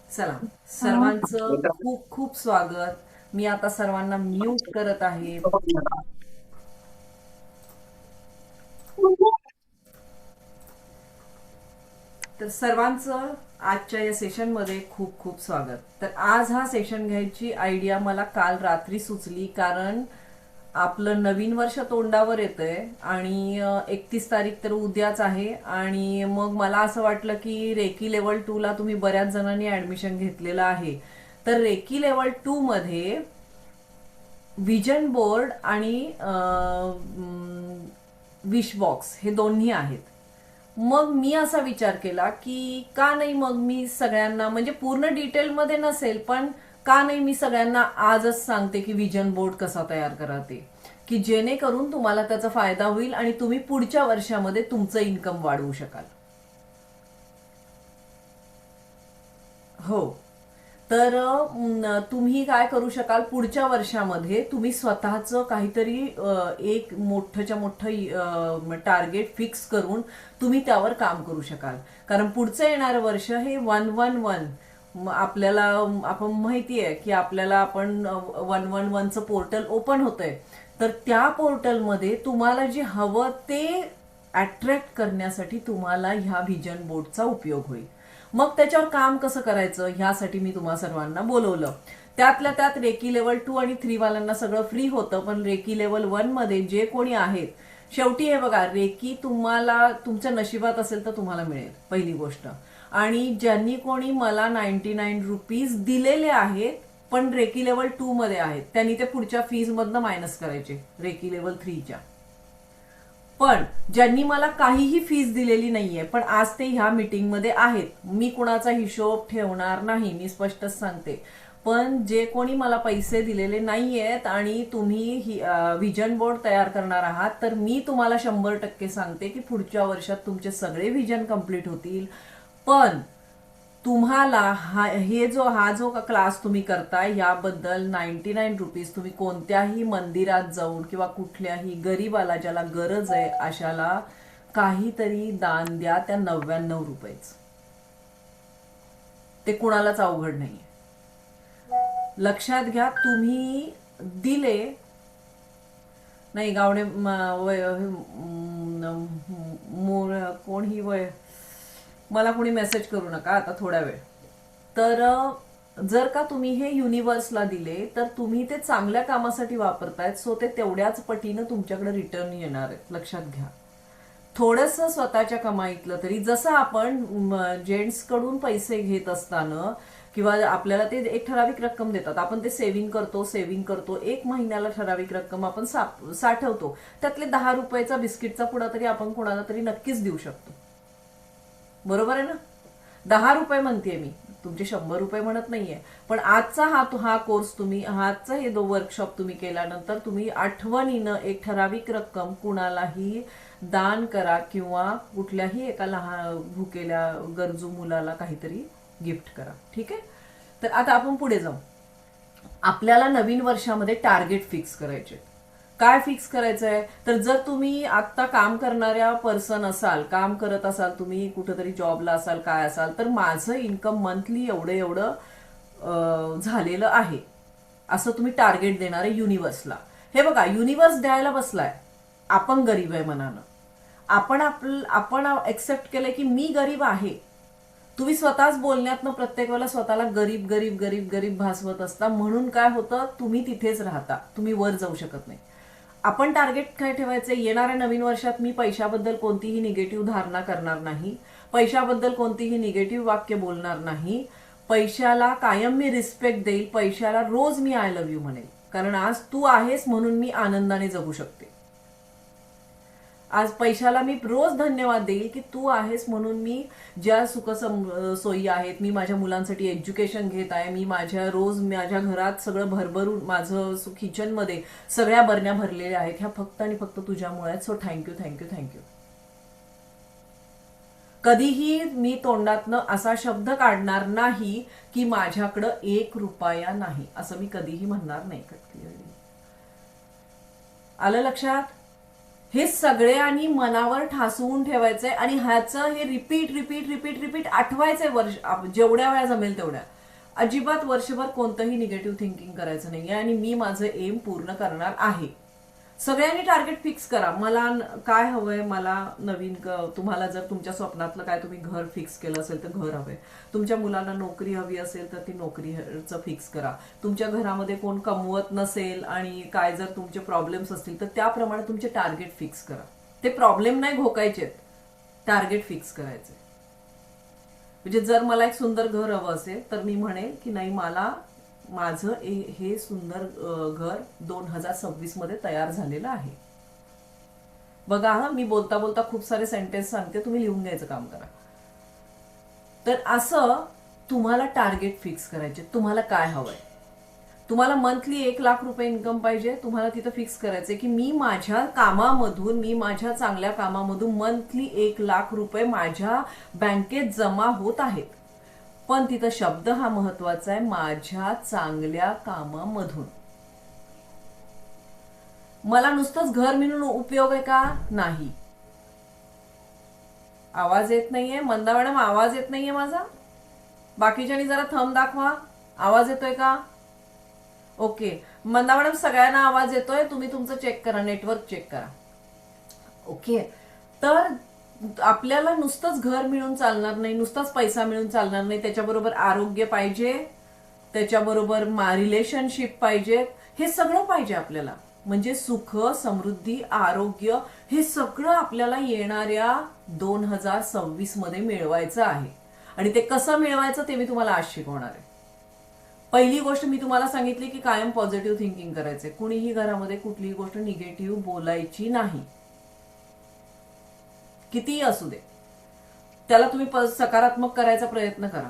चला, सर्वांचं खूप खूप स्वागत. मी आता सर्वांना म्यूट करत आहे. तर सर्वांचं आजच्या या सेशनमध्ये खूप खूप स्वागत. तर आज हा सेशन घ्यायची आयडिया मला काल रात्री सुचली, कारण आपलं नवीन वर्ष तोंडावर येतंय आणि 31 तारीख तर उद्याच आहे. आणि मग मला असं वाटलं की रेकी लेवल 2 ला तुम्ही बऱ्याच जणांनी ऍडमिशन घेतलेलं आहे. तर रेकी लेवल 2 मध्ये विजन बोर्ड आणि विश बॉक्स हे दोन्ही आहेत. मग मी असा विचार केला की का नाही, मग मी सगळ्यांना, म्हणजे पूर्ण डिटेलमध्ये नसेल पण का नाही, मी सगळ्यांना आजच सांगते की विजन बोर्ड कसा तयार करा ते, की जेणेकरून तुम्हाला त्याचा फायदा होईल आणि तुम्ही पुढच्या वर्षामध्ये तुमचं इन्कम वाढवू शकाल. हो. तर तुम्ही काय करू शकाल, पुढच्या वर्षामध्ये तुम्ही स्वतःचं काहीतरी एक मोठंच्या मोठं टार्गेट फिक्स करून तुम्ही त्यावर काम करू शकाल. कारण पुढचं येणारं वर्ष हे 111, आपल्याला आपण माहिती आहे की आपल्याला आपण 111चं पोर्टल ओपन होतंय. तर त्या पोर्टलमध्ये तुम्हाला जे हवं ते अट्रॅक्ट करण्यासाठी तुम्हाला ह्या व्हिजन बोर्डचा उपयोग होईल. मग त्याच्यावर काम कसं करायचं ह्यासाठी मी तुम्हा सर्वांना बोलवलं. त्यातल्या त्यात रेकी लेवल 2 आणि 3 वाल्यांना सगळं फ्री होतं, पण रेकी लेवल 1 मध्ये जे कोणी आहेत, शेवटी हे बघा, रेकी तुम्हाला तुमच्या नशिबात असेल तर तुम्हाला मिळेल, पहिली गोष्ट. आणि ज्यांनी कोणी मला 99 रुपीज दिलेले आहेत पण रेकी लेवल 2 मध्ये आहेत, त्यांनी ते पुढच्या फीज मधनं मायनस करायचे रेकी लेवल 3च्या. पण ज्यांनी मला काहीही फीस दिलेली नाहीये पण आज ते ह्या मीटिंगमध्ये आहेत, मी कुणाचा हिशोब ठेवणार नाही, मी स्पष्टच सांगते. पण जे कोणी मला पैसे दिलेले नाहीयेत आणि तुम्ही व्हिजन बोर्ड तयार करणार आहात, तर मी तुम्हाला 100% सांगते की पुढच्या वर्षात तुमचे सगळे व्हिजन कंप्लीट होतील. पण तुम्हाला हा जो क्लास तुम्ही करताय याबद्दल 99 रुपीज तुम्ही कोणत्याही मंदिरात जाऊन किंवा कुठल्याही गरीबाला, ज्याला गरज आहे अशाला काहीतरी दान द्या, त्या 99 रुपयेच. ते कुणालाच अवघड नाहीये. लक्षात घ्या, तुम्ही दिले नाही गावडे कोण ही वय, मला कोणी मेसेज करू नका आता थोड्या वेळ. तर जर का तुम्ही हे युनिव्हर्सला दिले तर तुम्ही ते चांगल्या कामासाठी वापरतायत, सो ते तेवढ्याच पटीनं तुमच्याकडे रिटर्न येणार आहेत, लक्षात घ्या. थोडंसं स्वतःच्या कमाईतलं तरी, जसं आपण जेंट्स कडून पैसे घेत असताना किंवा आपल्याला ते एक ठराविक रक्कम देतात, आपण ते सेव्हिंग करतो, एक महिन्याला ठराविक रक्कम आपण साठवतो, त्यातले 10 रुपयाचा बिस्किटचा पुडा तरी आपण कोणाला तरी नक्कीच देऊ शकतो. बरोबर आहे ना? 10 रुपये म्हणते मी, तुमचे 100 रुपये म्हणत नाहीये. पण आजचा हा कोर्स तुम्ही, आजचा हे वर्कशॉप तुम्ही केल्यानंतर तुम्ही आठवणीनं एक ठराविक रक्कम कुणालाही दान करा किंवा कुठल्याही एका लहान भुकेल्या गरजू मुलाला काहीतरी गिफ्ट करा. ठीक आहे? तर आता आपण पुढे जाऊ. आपल्याला नवीन वर्षामध्ये टार्गेट फिक्स करायचे. काय फिक्स करायचं आहे, तर जर तुम्ही आता काम करणाऱ्या पर्सन असाल, काम करत असाल, तुम्ही कुठेतरी जॉबला असाल, काय असाल, तर माझं इन्कम मंथली एवढं एवढं झालेलं आहे असं तुम्ही टार्गेट देणार आहे युनिव्हर्सला. हे बघा, युनिव्हर्स द्यायला बसलाय, आपण गरीब आहे मनानं. आपण एक्सेप्ट केलंय की मी गरीब आहे. तुम्ही स्वतःच बोलण्यातनं प्रत्येक वेळेला स्वतःला गरीब गरीब गरीब गरीब भासवत असता, म्हणून काय होतं, तुम्ही तिथेच राहता, तुम्ही वर जाऊ शकत नाही. आपण टार्गेट काय ठेवायचं, येणाऱ्या नवीन वर्षात मी पैशाबद्दल कोणतीही निगेटिव्ह धारणा करणार नाही, पैशाबद्दल कोणतीही निगेटिव्ह वाक्य बोलणार नाही, पैशाला कायम मी रिस्पेक्ट देईल, पैशाला रोज मी आय लव्ह यू म्हणेल, कारण आज तू आहेस म्हणून मी आनंदाने जगू शकते. आज पैशाला मी रोज धन्यवाद देईल की तू आहेस म्हणून मी ज्या सोयी आहेत, मी माझ्या मुलांसाठी एज्युकेशन घेत आहे, मी रोज माझ्या घरात सगळं भरभरून, माझं किचनमध्ये सगळ्या बरण्या भरलेल्या आहेत, ह्या फक्त आणि फक्त तुझ्यामुळे आहेत. So thank you thank you thank you. कधीही मी तोंडातनं असा शब्द काढणार नाही की माझ्याकडं 1 रुपया नाही, असं मी कधीही म्हणणार नाही. आलं लक्षात? हे सगळे आणि मनावर ठासवून ठेवायचंय आणि ह्याचं हे रिपीट रिपीट रिपीट रिपीट आठवायचंय वर्ष जेवढ्या वेळा जमेल तेवढ्या. अजिबात वर्षभर कोणतंही निगेटिव्ह थिंकिंग करायचं नाहीये आणि मी माझं एम पूर्ण करणार आहे. सगळ्यांनी टार्गेट फिक्स करा. मला काय हवंय, मला नवीन तुम्हाला जर तुमच्या स्वप्नातलं काय तुम्ही घर फिक्स केलं असेल तर घर हवंय. तुमच्या मुलांना नोकरी हवी असेल तर ती नोकरीचं फिक्स करा. तुमच्या घरामध्ये कोण कमवत नसेल आणि काय जर तुमचे प्रॉब्लेम्स असतील तर त्याप्रमाणे तुमचे टार्गेट फिक्स करा. ते प्रॉब्लेम नाही घोकायचे, टार्गेट फिक्स करायचे. म्हणजे जर मला एक सुंदर घर हवं असेल तर मी म्हणेन की नाही, मला माझं हे सुंदर घर 2026 मध्ये तयार झालेलं आहे. बघा हा, मी बोलता बोलता खूप सारे सेंटेन्स सांगते, तुम्ही लिहून घ्यायचं काम करा. तर असं तुम्हाला टार्गेट फिक्स करायचे. तुम्हाला काय हवंय, तुम्हाला मंथली 1 लाख रुपये इन्कम पाहिजे, तुम्हाला तिथं फिक्स करायचंय की मी माझ्या कामामधून, मी माझ्या चांगल्या कामामधून मंथली 1 लाख रुपये माझ्या बँकेत जमा होत आहेत. पण तिथं शब्द हा महत्वाचा आहे, माझ्या चांगल्या कामामधून. मला नुसतंच घर मिळून उपयोग आहे का? नाही. आवाज येत नाहीये मंदा मॅडम, आवाज येत नाहीये माझा. बाकीच्यांनी जरा थंब दाखवा, आवाज येतोय का? ओके, मंदा मॅडम सगळ्यांना आवाज येतोय. तुम्ही तुमचं चेक करा, नेटवर्क चेक करा. ओके, तर आपल्याला नुसतंच घर मिळून चालणार नाही, नुसताच पैसा मिळून चालणार नाही. त्याच्याबरोबर आरोग्य पाहिजे, त्याच्याबरोबर रिलेशनशिप पाहिजेत, हे सगळं पाहिजे आपल्याला. म्हणजे सुख, समृद्धी, आरोग्य हे सगळं आपल्याला येणाऱ्या 2026 मध्ये मिळवायचं आहे. आणि ते कसं मिळवायचं ते मी तुम्हाला आज शिकवणार आहे. पहिली गोष्ट मी तुम्हाला सांगितली की कायम पॉझिटिव्ह थिंकिंग करायचंय. कुणीही घरामध्ये कुठलीही गोष्ट निगेटिव्ह बोलायची नाही, कितीही असू दे. त्याला तुम्ही सकारात्मक करायचा प्रयत्न करा,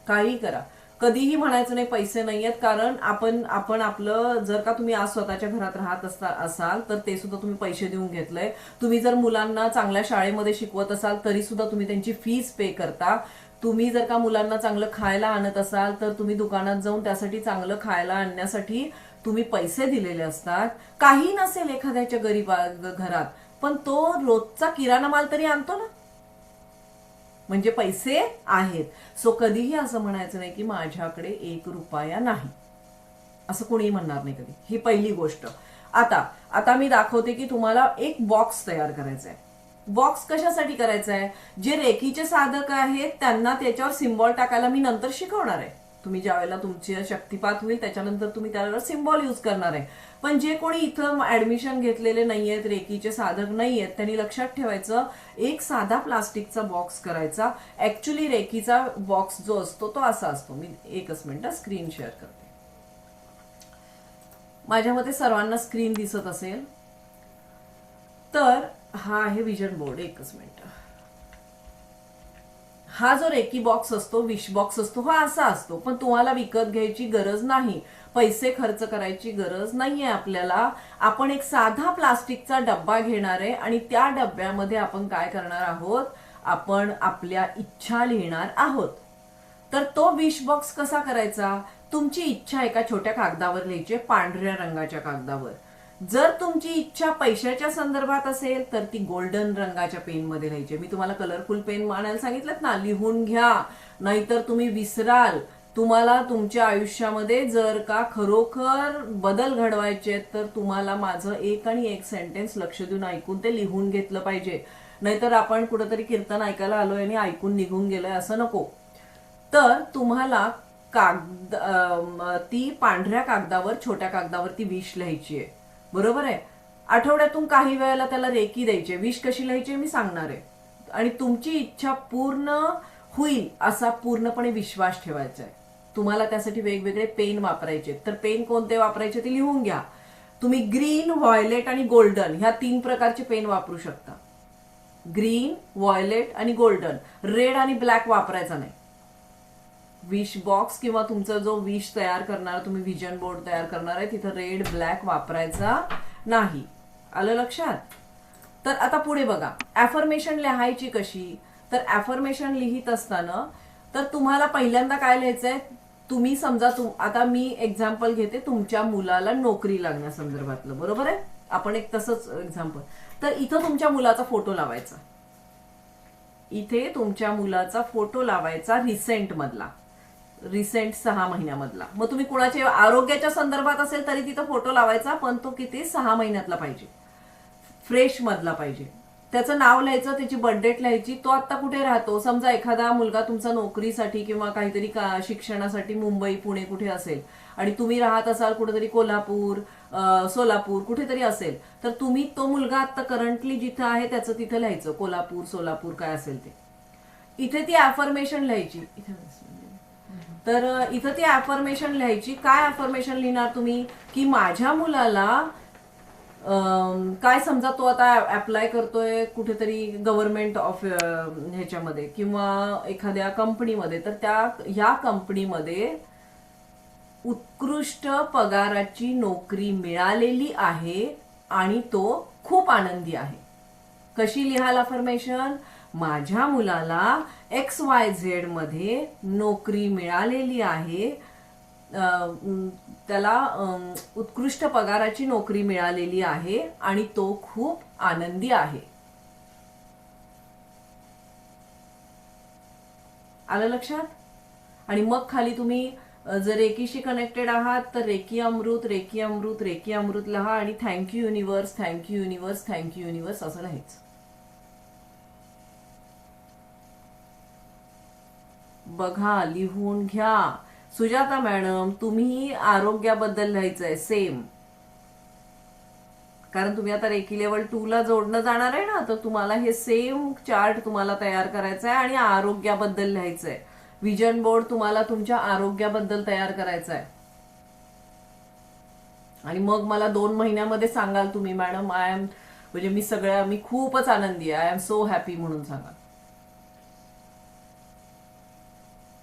काही करा. कधीही म्हणायचं नाही पैसे नाहीयेत, कारण आपण आपलं, जर का तुम्ही आज स्वतःच्या घरात राहत असाल तर ते सुद्धा तुम्ही पैसे देऊन घेतलंय. तुम्ही जर मुलांना चांगल्या शाळेमध्ये शिकवत असाल तरी सुद्धा तुम्ही त्यांची फीस पे करता. तुम्ही जर का मुलांना चांगलं खायला आणत असाल तर तुम्ही दुकानात जाऊन त्यासाठी चांगलं खायला आणण्यासाठी तुम्ही पैसे दिलेले असतात. काही नसेल एखाद्याच्या गरीब घरात, पण तो रोजचा किराणा माल तरी आणतो ना, म्हणजे पैसे आहेत. सो कधीही असं म्हणायचं नाही की माझ्याकडे 1 रुपया नाही, असं कोणीही म्हणणार नाही कधी. ही पहिली गोष्ट. आता मी दाखवते की तुम्हाला एक बॉक्स तयार करायचा आहे. बॉक्स कशासाठी करायचा आहे? जे रेकीचे साधक आहेत त्यांना त्याच्यावर सिम्बॉल टाकायला मी नंतर शिकवणार आहे. तुम्ही ज्यावेळेला तुमची शक्तिपात होईल त्याच्यानंतर तुम्ही त्यावर सिम्बॉल यूज करणार आहे. पण जे कोणी इथं ऍडमिशन घेतलेले नाहीयेत, रेकीचे साधक नाहीयेत, त्यांनी लक्षात ठेवायचं, एक साधा प्लास्टिकचा बॉक्स करायचा. ऍक्च्युली रेकीचा बॉक्स जो असतो तो असा असतो. मी एकच मिनिट स्क्रीन शेअर करते. माझ्या मते सर्वांना स्क्रीन दिसत असेल तर हा आहे विजन बोर्ड. एकच मिनिट. हा जो रेकी बॉक्स असतो, विश बॉक्स असतो, हा असा असतो. पण तुम्हाला विकत घ्यायची गरज नाही, पैसे खर्च करायची गरज नाहीये आपल्याला. आपण एक साधा प्लास्टिकचा डब्बा घेणार आहे आणि त्या डब्यामध्ये आपण काय करणार आहोत, आपण आपल्या इच्छा लिहिणार आहोत. तर तो विश बॉक्स कसा करायचा? तुमची इच्छा एका छोट्या कागदावर लिहायची, पांढऱ्या रंगाच्या कागदावर. जर तुमची इच्छा पैशाच्या संदर्भात असेल तर ती गोल्डन रंगाच्या पेन मध्ये लिहायची. मी तुम्हाला कलरफुल पेन आणायला सांगितलं ना, लिहून घ्या, नाहीतर तुम्ही विसराल. तुम्हाला तुमच्या आयुष्यामध्ये जर का खरोखर बदल घडवायचे तर तुम्हाला माझं एक आणि एक सेंटेन्स लक्ष देऊन ऐकून ते लिहून घेतलं पाहिजे. नाहीतर आपण कुठेतरी कीर्तन ऐकायला आलोय आणि ऐकून निघून गेलोय असं नको. तर तुम्हाला ती पांढऱ्या कागदावर, छोट्या कागदावर ती विश लिहायची आहे, बरोबर आहे. आठवड्यातून काही वेळेला त्याला रेकी द्यायची. विश कशी लिहायची मी सांगणार आहे. आणि तुमची इच्छा पूर्ण होईल असा पूर्णपणे विश्वास ठेवायचा आहे. तुम्हाला त्यासाठी वेगवेगळे पेन वापरायचे. तर पेन कोणते वापरायचे ते लिहून घ्या. तुम्ही ग्रीन, व्हायलेट आणि गोल्डन ह्या 3 प्रकारचे पेन वापरू शकता. ग्रीन, व्हायलेट आणि गोल्डन. रेड आणि ब्लॅक वापरायचा नाही. विश बॉक्स किंवा तुमचा जो विश तयार करणार, तुम्ही विजन बोर्ड तयार करणार आहे, तिथं रेड, ब्लॅक वापरायचा नाही. आलं लक्षात? तर आता पुढे बघा, ऍफर्मेशन लिहायची कशी. तर ऍफर्मेशन लिहित असताना तर तुम्हाला पहिल्यांदा काय लिहायचंय, तुम्ही समजा आता मी एक्झाम्पल घेते तुमच्या मुलाला नोकरी लागण्यासंदर्भातलं, बरोबर आहे. आपण एक तसंच एक्झाम्पल. तर इथं तुमच्या मुलाचा फोटो लावायचा, इथे तुमच्या मुलाचा फोटो लावायचा रिसेंट मधला, रिसेंट 6 महिन्यामधला. मग तुम्ही कुणाच्या आरोग्याच्या संदर्भात असेल तरी तिथं फोटो लावायचा, पण तो किती 6 महिन्यातला पाहिजे, फ्रेश मधला पाहिजे. त्याचं नाव लिहायचं, त्याची बर्थडेट लिहायची, तो आता कुठे राहतो. समजा एखादा मुलगा तुमचा नोकरीसाठी किंवा काहीतरी शिक्षणासाठी मुंबई पुणे कुठे असेल आणि तुम्ही राहत असाल कुठेतरी कोल्हापूर सोलापूर कुठेतरी असेल, तर तुम्ही तो मुलगा आता करंटली जिथं आहे त्याचं तिथं लिहायचं, कोल्हापूर सोलापूर काय असेल ते. इथे ती अफर्मेशन लिहायची. तर इथं ती अफर्मेशन लिहायची. काय अफर्मेशन लिहिणार तुम्ही, की माझ्या मुलाला काय, समजा तो आता अप्लाय करतोय कुठेतरी गव्हर्नमेंट ऑफ ह्याच्यामध्ये किंवा एखाद्या कंपनीमध्ये, तर ह्या कंपनीमध्ये उत्कृष्ट पगाराची नोकरी मिळालेली आहे आणि तो खूप आनंदी आहे. कशी लिहाल अफर्मेशन, माझ्या मुलाला XYZ मध्ये नोकरी मिळालेली आहे, त्याला उत्कृष्ट पगाराची नोकरी मिळालेली आहे आणि तो खूप आनंदी आहे. आलं लक्षात. आणि मग खाली तुम्ही जर रेकीशी कनेक्टेड आहात तर रेकी अमृत रेकी अमृत रेकी अमृत लिहा आणि thank you universe thank you universe thank you universe असं लिहायचं. बघा, लिहून घ्या. सुजाता मॅडम, तुम्ही आरोग्याबद्दल लिहायचंय सेम, कारण तुम्ही आता रेकी लेवल 2 ला जोडणं जाणार आहे ना, तर तुम्हाला हे सेम चार्ट तुम्हाला तयार करायचा आहे आणि आरोग्याबद्दल लिहायचंय. विजन बोर्ड तुम्हाला तुमच्या आरोग्याबद्दल तयार करायचा आहे. आणि मग मला 2 महिन्यामध्ये सांगाल तुम्ही, मॅडम आय एम, म्हणजे मी खूपच आनंदी आहे, आय एम सो हॅपी म्हणून सांगा.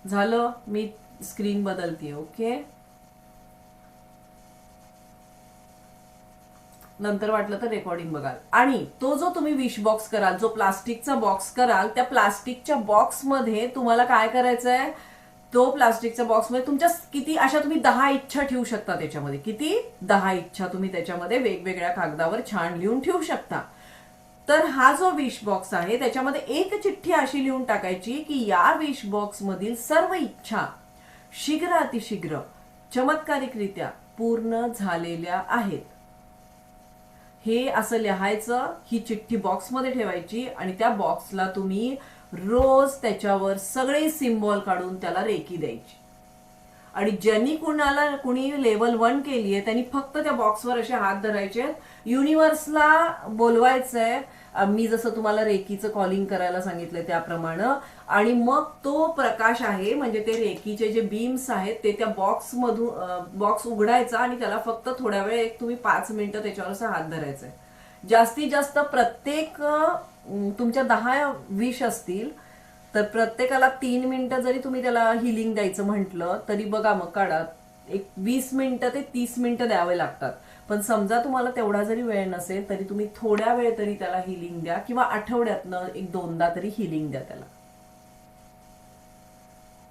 झालं, मी स्क्रीन बदलतीये. ओके, नंतर वाटलं तर रेकॉर्डिंग बघाल. आणि तो जो तुम्ही विश बॉक्स कराल, जो प्लास्टिकचा बॉक्स कराल, त्या प्लास्टिकच्या बॉक्समध्ये तुम्हाला काय करायचंय, तो प्लास्टिकच्या बॉक्समध्ये तुमच्या किती अशा तुम्ही 10 इच्छा ठेवू शकता. त्याच्यामध्ये किती 10 इच्छा तुम्ही त्याच्यामध्ये वेगवेगळ्या कागदावर छान लिहून ठेवू शकता. तर हा जो विश बॉक्स आहे त्याच्यामध्ये एक चिठ्ठी अशी लिहून टाकायची की या विश बॉक्स मधील सर्व इच्छा शीघ्र अतिशीघ्र चमत्कारिकरित्या पूर्ण झालेल्या आहेत. हे असं लिहायचं, ही चिठ्ठी बॉक्समध्ये ठेवायची आणि त्या बॉक्सला तुम्ही रोज त्याच्यावर सगळे सिम्बॉल काढून त्याला रेकी द्यायची. आणि ज्यांनी कुणी लेवल 1 केली आहे त्यांनी फक्त त्या बॉक्सवर असे हात धरायचे, युनिव्हर्सला बोलवायचंय, मी जसं तुम्हाला रेकीचं कॉलिंग करायला सांगितलंय त्याप्रमाणे. आणि मग तो प्रकाश आहे, म्हणजे ते रेकीचे जे बीम्स आहेत ते त्या बॉक्स उघडायचा आणि त्याला फक्त थोड्या वेळ, तुम्ही 5 मिनिटं त्याच्यावर असं हात धरायचंय. जास्तीत जास्त प्रत्येक तुमच्या 10 विश असतील तर प्रत्येकाला 3 मिनिटं जरी तुम्ही त्याला हिलिंग द्यायचं म्हटलं तरी बघा, मग काढा, एक 20 मिनिटं ते 30 मिनिटं द्यावे लागतात. पण समजा तुम्हाला तेवढा जरी वेळ नसेल तरी तुम्ही थोड्या वेळ तरी त्याला हिलिंग द्या, किंवा आठवड्यातनं 1-2दा तरी हिलिंग द्या त्याला.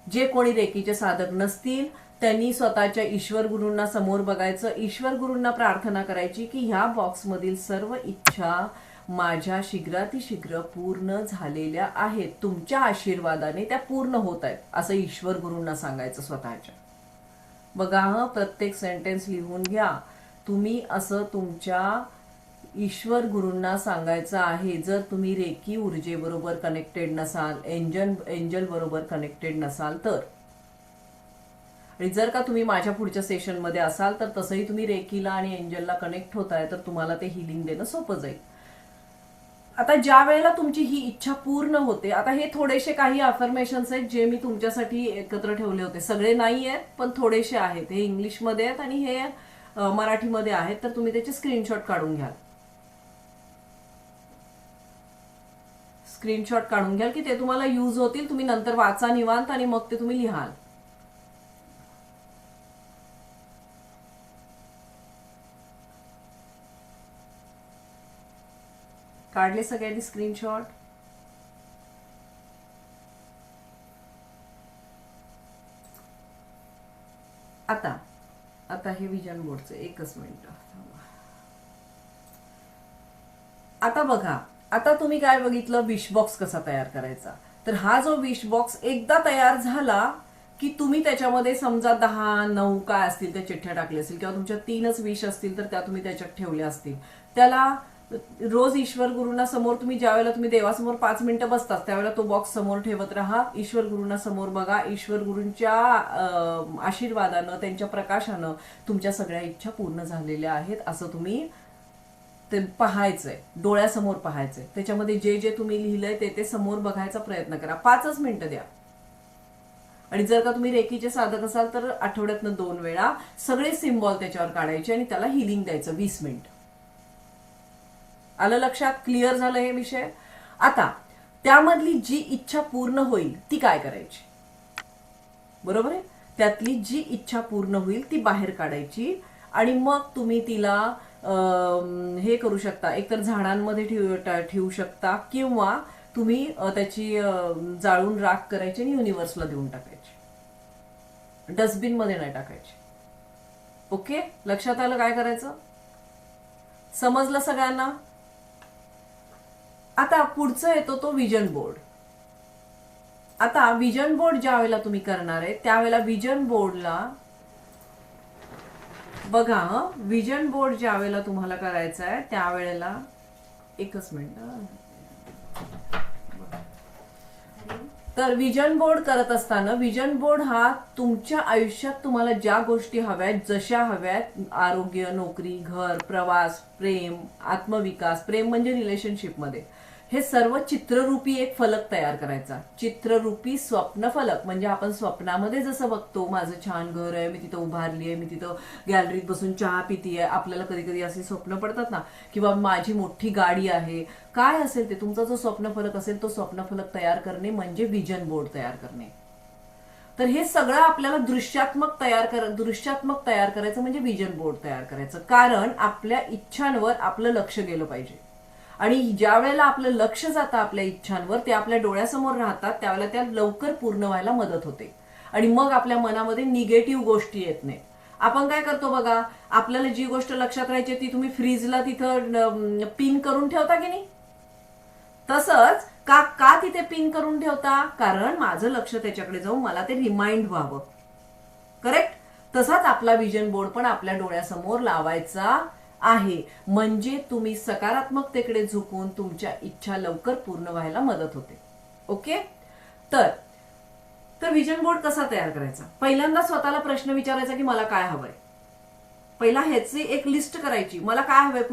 जे कोणी रेकीचे साधक नसतील त्यांनी स्वतःच्या ईश्वर गुरूंना समोर बघायचं, ईश्वर गुरूंना प्रार्थना करायची की ह्या बॉक्समधील सर्व इच्छा माझ्या शीघ्रातिशीघ्र पूर्ण झालेल्या आहेत, तुमच्या आशीर्वादाने त्या पूर्ण होत आहेत, असं ईश्वर गुरूंना सांगायचं स्वतःच्या. बघा, प्रत्येक सेंटेन्स लिहून घ्या. तुम्ही असं तुमच्या ईश्वर गुरूंना सांगायचं आहे. जर तुम्ही रेकी ऊर्जेबरोबर कनेक्टेड नसाल, एंजल बरोबर कनेक्टेड नसाल तर. आणि जर का तुम्ही माझ्या पुढच्या सेशनमध्ये असाल तर तसंही तुम्ही रेकीला आणि एंजलला कनेक्ट होताय तर तुम्हाला ते हिलिंग देणं सोपं जाईल. आता ज्या वेळेला तुमची ही इच्छा पूर्ण होते, आता हे थोडेसे काही अफर्मेशन्स आहेत जे मी तुमच्यासाठी एकत्र ठेवले होते. सगळे नाही आहेत पण थोडेसे आहेत. हे इंग्लिशमध्ये आहेत आणि हे मराठीमध्ये आहेत, तर तुम्ही त्याचे स्क्रीनशॉट काढून घ्याल. स्क्रीनशॉट काढून घ्याल की ते तुम्हाला यूज होतील. तुम्ही नंतर वाचा निवांत आणि मग ते तुम्ही लिहाल. काढले सगळ्यांनी स्क्रीनशॉट? आता हे विजन बोर्डचं एकच मिनिट. आता बघा, आता तुम्ही काय बघितलं, विश बॉक्स कसा तयार करायचा. तर हा जो विश बॉक्स एकदा तयार झाला की तुम्ही त्याच्यामध्ये समजा 10-9 काय असतील त्या चिठ्ठ्या टाकल्या असतील, किंवा तुमच्या 3च विश असतील तर त्या तुम्ही त्याच्यात ठेवल्या असतील. त्याला रोज ईश्वर गुरुंना समोर तुम्ही ज्यावेळेला तुम्ही देवासमोर 5 मिनिटं बसतात त्यावेळेला तो बॉक्स समोर ठेवत राहा. ईश्वर गुरुंना समोर बघा. ईश्वर गुरुंच्या आशीर्वादानं, त्यांच्या प्रकाशानं तुमच्या सगळ्या इच्छा पूर्ण झालेल्या आहेत असं तुम्ही ते पाहायचंय, डोळ्यासमोर पाहायचंय. त्याच्यामध्ये जे जे तुम्ही लिहिलंय ते समोर बघायचा प्रयत्न करा. 5च मिनिटं द्या. आणि जर का तुम्ही रेकीचे साधक असाल तर आठवड्यातनं 2 वेळा सगळे सिम्बॉल त्याच्यावर काढायचे आणि त्याला हिलिंग द्यायचं 20 मिनिट. आलं लक्षात? क्लिअर झालं हे विषय? आता त्यामधली जी इच्छा पूर्ण होईल ती काय करायची, बरोबर आहे? त्यातली जी इच्छा पूर्ण होईल ती बाहेर काढायची आणि मग तुम्ही तिला हे करू शकता, एकतर झाडांमध्ये ठेवू शकता किंवा तुम्ही त्याची जाळून राख करायची आणि युनिव्हर्सला देऊन टाकायची. डस्टबिन मध्ये नाही टाकायची. ओके, लक्षात आलं काय करायचं? समजलं सगळ्यांना? आता पुढचं येतो तो विजन बोर्ड. आता विजन बोर्ड ज्या वेळेला तुम्ही करणार आहे त्यावेळेला विजन बोर्डला बघा, विजन बोर्ड ज्या वेळेला तुम्हाला करायचा आहे त्यावेळेला एकच मिनिट. तर विजन बोर्ड करत असताना विजन बोर्ड हा तुमच्या आयुष्यात तुम्हाला ज्या गोष्टी हव्यात, जशा हव्यात, आरोग्य, नोकरी, घर, प्रवास, प्रेम, आत्मविकास, प्रेम म्हणजे रिलेशनशिप मध्ये, हे सर्व चित्ररूपी एक फलक तयार करायचा. चित्ररूपी स्वप्न फलक म्हणजे आपण स्वप्नामध्ये जसं बघतो, माझं छान घर आहे, मी तिथं उभारली आहे, मी तिथं गॅलरीत बसून चहा पितीये, आपल्याला कधी कधी असे स्वप्न पडतात ना, किंवा माझी मोठी गाडी आहे, काय असेल ते तुमचा जो स्वप्न फलक असेल तो स्वप्न फलक तयार करणे म्हणजे विजन बोर्ड तयार करणे. तर हे सगळं आपल्याला दृश्यात्मक तयार करायचं म्हणजे विजन बोर्ड तयार करायचं. कारण आपल्या इच्छांवर आपलं लक्ष गेलं पाहिजे. आणि ज्या वेळेला आपलं लक्ष जातं आपल्या इच्छांवर, ते आपल्या डोळ्यासमोर राहतात, त्यावेळेला त्या लवकर पूर्ण व्हायला मदत होते आणि मग आपल्या मनामध्ये निगेटिव्ह गोष्टी येत नाहीत. आपण काय करतो बघा, आपल्याला जी गोष्ट लक्षात राहायची ती तुम्ही फ्रीजला तिथं पिन करून ठेवता की नाही? तसंच का तिथे पिन करून ठेवता? कारण माझं लक्ष त्याच्याकडे जाऊन मला ते रिमाइंड व्हावं. करेक्ट? तसाच आपला विजन बोर्ड पण आपल्या डोळ्यासमोर लावायचा आहे, म्हणजे तुम्ही सकारात्मकतेकडे झुकून तुमच्या इच्छा लवकर पूर्ण व्हायला मदत होते. ओके, तर विजन बोर्ड कसा तयार करायचा? पहिल्यांदा स्वतःला प्रश्न विचारायचा की मला काय हवंय. पहिला ह्याची एक लिस्ट करायची. मला काय हवंय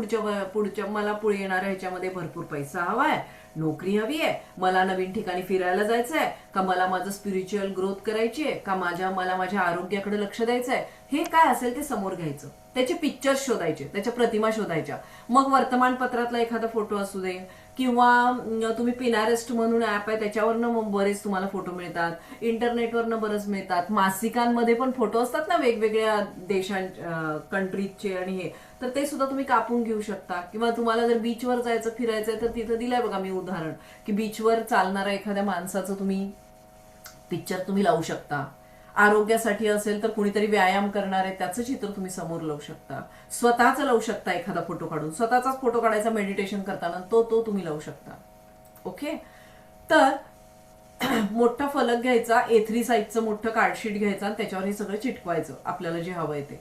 पुढच्या मला पुढे येणाऱ्या ह्याच्यामध्ये भरपूर पैसा हवाय, नोकरी हवी आहे, मला नवीन ठिकाणी फिरायला जायचंय, का मला माझं स्पिरिच्युअल ग्रोथ करायची आहे, का मला माझ्या आरोग्याकडे लक्ष द्यायचंय. हे काय असेल ते समोर घ्यायचं, त्याचे पिक्चर्स शोधायचे, त्याच्या प्रतिमा शोधायच्या. मग वर्तमानपत्रातला एखादा फोटो असू दे किंवा तुम्ही पिनारेस्ट म्हणून ऍप आहे त्याच्यावरनं बरेच तुम्हाला फोटो मिळतात, इंटरनेटवरनं बरेच मिळतात, मासिकांमध्ये पण फोटो असतात ना वेगवेगळ्या कंट्रीजचे आणि हे, तर ते सुद्धा तुम्ही कापून घेऊ शकता. किंवा तुम्हाला जर बीचवर जायचं, फिरायचंय, तर तिथं दिलंय बघा मी उदाहरण की बीचवर चालणाऱ्या एखाद्या माणसाचं तुम्ही पिक्चर तुम्ही लावू शकता. आरोग्यासाठी असेल तर कुणीतरी व्यायाम करणार आहे त्याचं चित्र तुम्ही समोर लावू शकता. स्वतःच लावू शकता, एखादा फोटो काढून स्वतःचाच फोटो काढायचा मेडिटेशन करताना, तो तुम्ही लावू शकता. ओके, तर मोठा फलक घ्यायचा, A3 साईजचं मोठं कार्डशीट घ्यायचं आणि त्याच्यावर हे सगळं चिटकवायचं आपल्याला जे हवंय ते.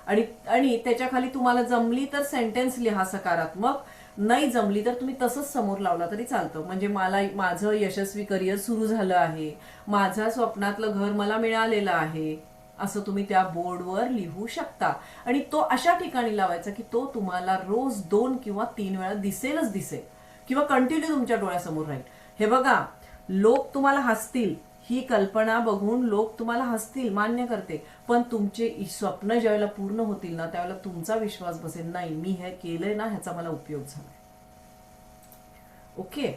आणि त्याच्या खाली तुम्हाला जमली तर सेंटेन्स लिहा सकारात्मक, नाही जमली तर तुम्ही तसंच समोर लावला तरी चालतं. म्हणजे माझं यशस्वी करिअर सुरू झालं आहे, माझ्या स्वप्नातलं घर मला मिळालेलं आहे, असं तुम्ही त्या बोर्डवर लिहू शकता. आणि तो अशा ठिकाणी लावायचा की तो तुम्हाला रोज 2 किंवा 3 वेळा दिसेल किंवा कंटिन्यू तुमच्या डोळ्यासमोर राहील. हे बघा, लोक तुम्हाला हसतील, ही कल्पना बघून लोक तुम्हाला हसतील, मान्य करते, पण तुमचे स्वप्न ज्यावेळेला पूर्ण होतील ना त्यावेळेला तुमचा विश्वास बसेल, नाही मी हे केलंय ना, ह्याचा मला उपयोग झाला. ओके,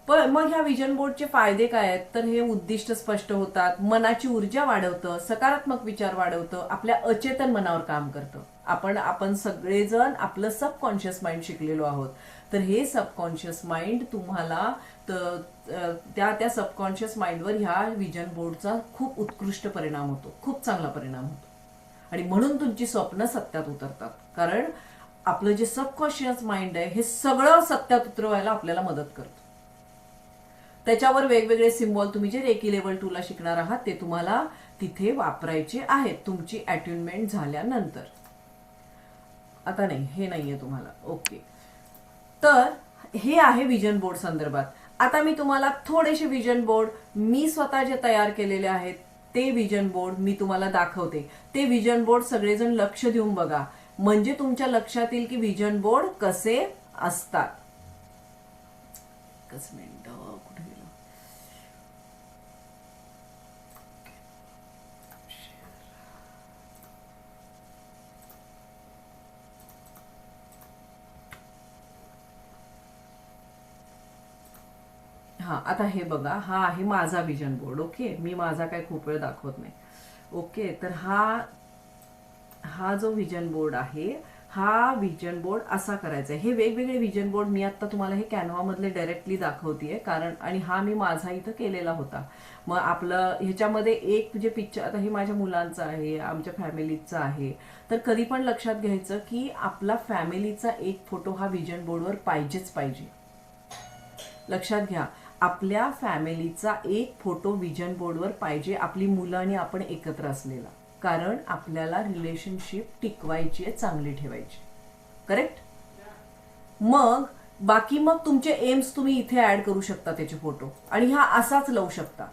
पण मग ह्या विजन बोर्डचे फायदे काय आहेत? तर हे उद्दिष्ट स्पष्ट होतात, मनाची ऊर्जा वाढवतं, सकारात्मक विचार वाढवतं, आपल्या अचेतन मनावर काम करतं. आपण सगळेजण आपलं सबकॉन्शियस माइंड शिकलेलो आहोत. तर हे सबकॉन्शियस माइंड तुम्हाला त्या सबकॉन्शियस माइंडवर ह्या विजन बोर्डचा खूप उत्कृष्ट परिणाम होतो, खूप चांगला परिणाम होतो. आणि म्हणून तुमची स्वप्न सत्यात उतरतात. कारण आपलं जे सबकॉन्शियस माइंड आहे हे सगळं सत्यात उतरवायला आपल्याला मदत करतं. त्याच्यावर वेगवेगळे सिम्बॉल तुम्ही जे रेकी लेवल 2 ला शिकणार आहात ते तुम्हाला तिथे वापरायचे आहेत तुमची अट्युनमेंट झाल्यानंतर. आता नाही, हे नाहीये तुम्हाला. ओके, तर हे आहे विजन बोर्ड संदर्भात. आता मी तुम्हाला थोडेसे विजन बोर्ड मी स्वतः जे तयार केलेले आहेत ते विजन बोर्ड मी तुम्हाला दाखवते. ते विजन बोर्ड सगळेजण लक्ष देऊन बघा, म्हणजे तुमच्या लक्षात येईल की विजन बोर्ड कसे असतात. एकच मिनिट, कुठे गेलं? हा, आता हे बघा, हा आहे माझा विजन बोर्ड. ओके, मी माझा काय खूप वेळ दाखवत नाही. ओके, तर हा जो विजन बोर्ड आहे, हा विजन बोर्ड असा करायचा आहे. हे वेगवेगळे विजन बोर्ड मी आता तुम्हाला हे कॅनव्हा मधले डायरेक्टली दाखवतेय, कारण आणि हा मी माझा इथं केलेला होता. मग आपलं ह्याच्यामध्ये एक जे पिक्चर, आता हे माझ्या मुलांचं आहे, आमच्या फॅमिलीचं आहे, तर कधी पण लक्षात घ्यायचं की आपला फॅमिलीचा एक फोटो हा विजन बोर्डवर पाहिजेच पाहिजे. लक्षात घ्या, आपल्या फॅमिलीचा एक फोटो विजन बोर्डवर पाहिजे, आपली मुलं आणि आपण एकत्र असलेला. कारण आपल्याला रिलेशनशिप टिकवायची आहे, चांगली ठेवायची. करेक्ट? मग बाकी मग तुमचे एम्स तुम्ही इथे ऍड करू शकता त्याचे फोटो, आणि हा असाच लावू शकता.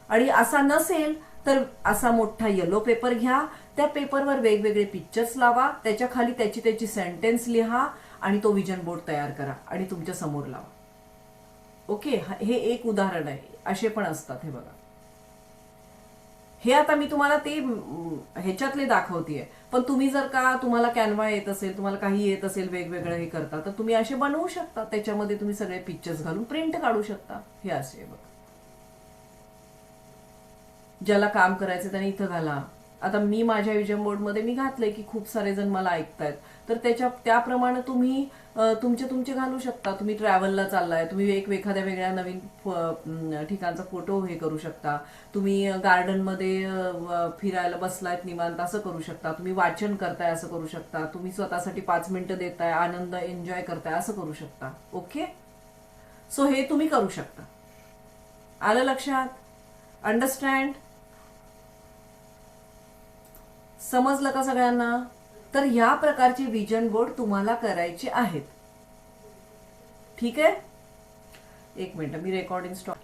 आणि असा नसेल तर असा मोठा येलो पेपर घ्या, त्या पेपरवर वेगवेगळे पिक्चर्स लावा, त्याच्या खाली त्याची सेंटेन्स लिहा आणि तो विजन बोर्ड तयार करा आणि तुमच्या समोर लावा. ओके, हे एक उदाहरण आहे. असे पण असतात, हे बघा. हे आता मी तुम्हाला ते ह्याच्यातले दाखवतेय, पण तुम्ही जर का तुम्हाला कॅनव्हा येत असेल, तुम्हाला काही येत असेल वेगवेगळं हे करता, तर तुम्ही असे बनवू शकता. त्याच्यामध्ये तुम्ही सगळे पिक्चर्स घालून प्रिंट काढू शकता. हे असे बघा, ज्याला काम करायचं त्याने इथं घाला. आता मी माझ्या विजन बोर्ड मध्ये मी घातलंय की खूप सारे जण मला ऐकतायत, तर त्याप्रमाणे तुम्ही तुमचे घालू शकता. तुम्ही ट्रॅव्हलला चाललाय, तुम्ही एखाद्या वेगळ्या नवीन ठिकाणचा फोटो हे करू शकता. तुम्ही गार्डन मध्ये फिरायला बसलायत निवांत, असं करू शकता. तुम्ही वाचन करताय, असं करू शकता. तुम्ही स्वतःसाठी 5 मिनिटं देताय, आनंद एन्जॉय करताय, असं करू शकता. ओके, सो हे तुम्ही करू शकता. आलं लक्षात? अंडरस्टँड? समजलं का सगळ्यांना? तर ह्या प्रकारचे विजन बोर्ड तुम्हाला करायचे आहेत. ठीक आहे, एक मिनिट, मी रेकॉर्डिंग स्टॉप.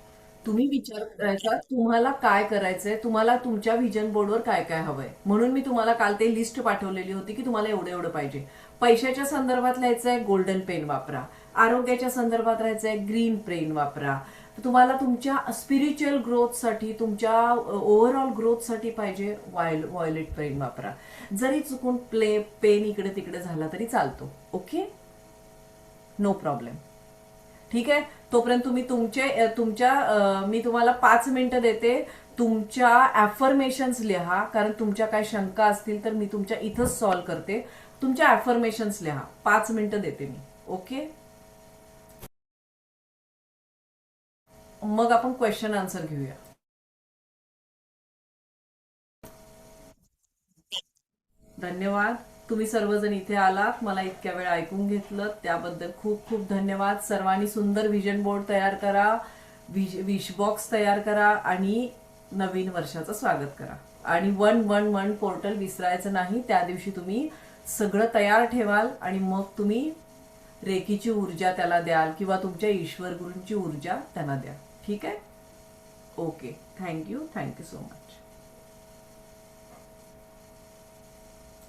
तुम्ही विचार करायचा तुम्हाला काय करायचंय, तुम्हाला तुमच्या विजन बोर्डवर काय काय हवंय. म्हणून मी तुम्हाला काल ते लिस्ट पाठवलेली होती की तुम्हाला एवढं एवढं पाहिजे. पैशाच्या संदर्भात लिहायचंय, गोल्डन पेन वापरा. आरोग्याच्या संदर्भात राहायचंय, ग्रीन पेन वापरा. तुम्हाला तुमच्या स्पिरिच्युअल ग्रोथसाठी, तुमच्या ओव्हरऑल ग्रोथसाठी पाहिजे, व्हायोलेट पेन वापरा. जरी चुकून पेन इकडे तिकडे झाला तरी चालतो. Okay, no problem. ठीक आहे, तोपर्यंत तुम्ही मी तुम्हाला 5 मिनिटं देते. तुमच्या अफर्मेशन्स लिहा, कारण तुमच्या काय शंका असतील तर मी तुमच्या इथंच सॉल्व्ह करते. तुमच्या अफर्मेशन्स लिहा, 5 मिनिटं देते मी. ओके, मग आपण क्वेश्चन आन्सर घेऊया. धन्यवाद, तुम्ही सर्वजण इथे आलात, मला इतक्या वेळ ऐकून घेतलं त्याबद्दल खूप खूप धन्यवाद. सर्वांनी सुंदर विजन बोर्ड तयार करा, विश बॉक्स तयार करा आणि नवीन वर्षाचं स्वागत करा. आणि 111 पोर्टल विसरायचं नाही. त्या दिवशी तुम्ही सगळं तयार ठेवाल आणि मग तुम्ही रेकीची ऊर्जा त्याला द्याल किंवा तुमच्या ईश्वर गुरूंची ऊर्जा त्यांना द्या. ठीक आहे? Okay, thank you so much.